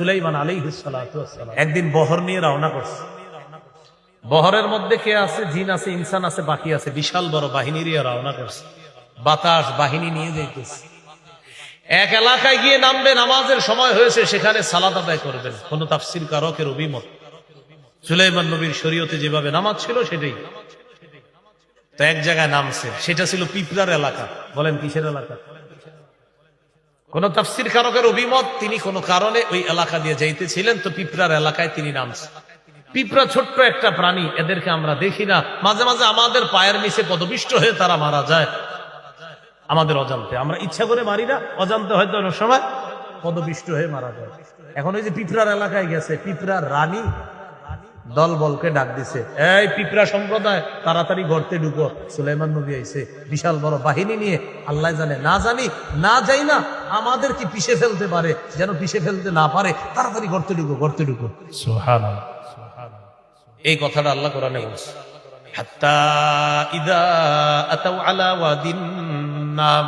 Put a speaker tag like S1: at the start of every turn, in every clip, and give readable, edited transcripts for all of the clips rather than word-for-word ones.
S1: সুলাইমান আলাইহিস সালাতু ওয়াস সালাম একদিন বহর নিয়ে রওনা করছে। বহরের মধ্যে কে আছে? জিন আছে, ইনসান আছে, বাকি আছে। বিশাল বড় বাহিনী নিয়ে রওনা করছে। বাতাস বাহিনী নিয়ে যাইতেছে। এক এলাকায় গিয়ে নামবে, নামাজের সময় হয়েছে, সেখানে সালাত আদায় করবেন। কোন তাফসীর কারকের অভিমত, সুলাইমান নবীর শরীয়তে যেভাবে নামাজ ছিল সেটাই। তো এক জায়গায় নামছে, সেটা ছিল পিঁপড়ার এলাকা। বলেন কিসের এলাকা? কোন তাফসীর কারকের অভিমত, তিনি কোন কারণে ওই এলাকা দিয়ে যাইতেছিলেন, তো পিঁপড়ার এলাকায় তিনি নামছে। পিঁপড়া ছোট্ট একটা প্রাণী, এদেরকে আমরা দেখি না, মাঝে মাঝে আমাদের পায়ের নিচে পদপিষ্ট হয়ে তারা মারা যায় আমাদের অজান্তে। আমরা ইচ্ছা করে মারি না, অজান্তে হয়তো অনেক সময় পদপিষ্ট হয়ে মারা যায়। এখন ওই যে পিঁপড়ার এলাকায় গেছে, পিঁপড়ার রানী দল বলকে ডাক দিছে, এই পিঁপড়া সম্প্রদায় তাড়াতাড়ি গর্তে ঢুকো, সুলাইমান নবী আইছে বিশাল বড় বাহিনী নিয়ে। আল্লাহ জানে, না জানি না যাই না, আমাদের কি পিষে ফেলতে পারে, যেন পিষে ফেলতে না পারে, তাড়াতাড়ি গর্তে ঢুকো, গর্তে ঢুকো। সুবহানাল্লাহ, এই কথাটা আল্লাহ কোরআনে বলছে। হাত্তা ইযা আতাউ আলা ওয়াদিন নাম,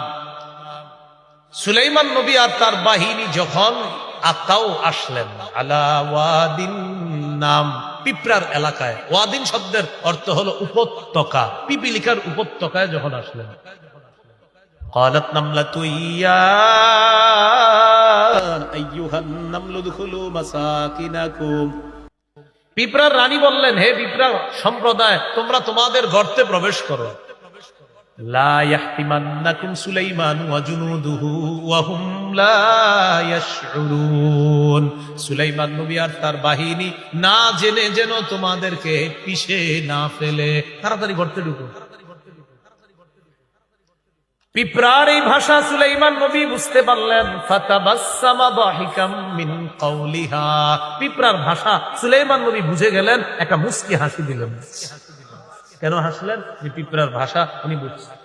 S1: সুলাইমান নবী আর তার বাহিনী যখন আতাও আসলেন আলা ওয়াদিন নাম, পিঁপড়ার এলাকায়। ওয়াদিন শব্দের অর্থ হলো উপত্যকা, পিপিলিকার উপত্যকায় যখন আসলেন। قالت نملة يا أيها النمل ادخلوا مساكنكم, পিঁপড়ার রানী বললেন, হে পিঁপড়া সম্প্রদায়, তোমরা তোমাদের গর্তে প্রবেশ করো। লা ইয়াহতিমান্নাকুম সুলাইমান ওয়া জুনুদুহু ওয়া হুম লা ইয়াশউরুন, সুলাইমান নবী আর তার বাহিনী না জেনে যেন তোমাদেরকে পিষে না ফেলে, তাড়াতাড়ি গর্তে ঢুকো। পিঁপড়ার এই ভাষা সুলাইমান নবী বুঝতে পারলেন। ফাতাবাসসামা দাহিকাম মিন কাওলিহা, পিঁপড়ার ভাষা সুলাইমান নবী বুঝে গেলেন, একটা মুস্কি হাসি দিলেন। কেন হাসলেন? যে পিঁপড়ার ভাষা উনি বুঝছেন।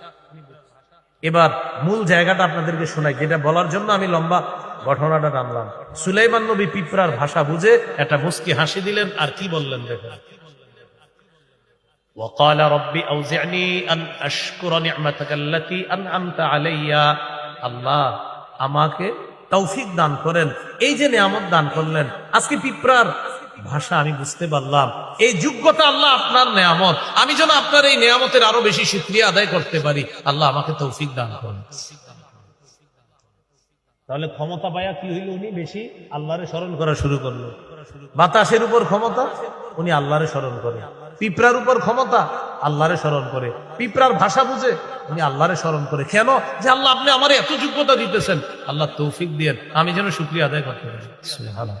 S1: এবার মূল জায়গাটা আপনাদেরকে শোনাই, যেটা বলার জন্য আমি লম্বা ঘটনাটা টানলাম। সুলাইমান নবী পিঁপড়ার ভাষা বুঝে একটা মুস্কি হাসি দিলেন, আর কি বললেন দেখেন। وقال ربي أوزعني أن أشكر نعمتك التي أنعمت علي, আল্লাহ আমাকে তৌফিক দান করেন, এই যে নিয়ামত দান করলেন। আজকে পিঁপড়ার ভাষা আমি বুঝতে পারলাম, এই যোগ্যতা আল্লাহ আপনার নিয়ামত, আমি যেন আপনার এই নিয়ামতের আরো বেশি শুকরিয়া আদায় করতে পারি, আল্লাহ আমাকে তৌফিক দান করেন। তাহলে ক্ষমতা পায়া কি হইল? উনি বেশি আল্লাহরে স্মরণ করা শুরু করলো। বাতাসের উপর ক্ষমতা, উনি আল্লাহরে স্মরণ করে। পিঁপড়ার উপর ক্ষমতা, আল্লাহরে স্মরণ করে। পিঁপড়ার ভাষা বুঝে, উনি আল্লাহরে স্মরণ করে। কেন? যে আল্লাহ আপনি আমার এত যোগ্যতা দিতেছেন, আল্লাহ তৌফিক দিয়েন, আমি যেন শুকরিয়া আদায় করতে পারি। সুবহানাল্লাহ।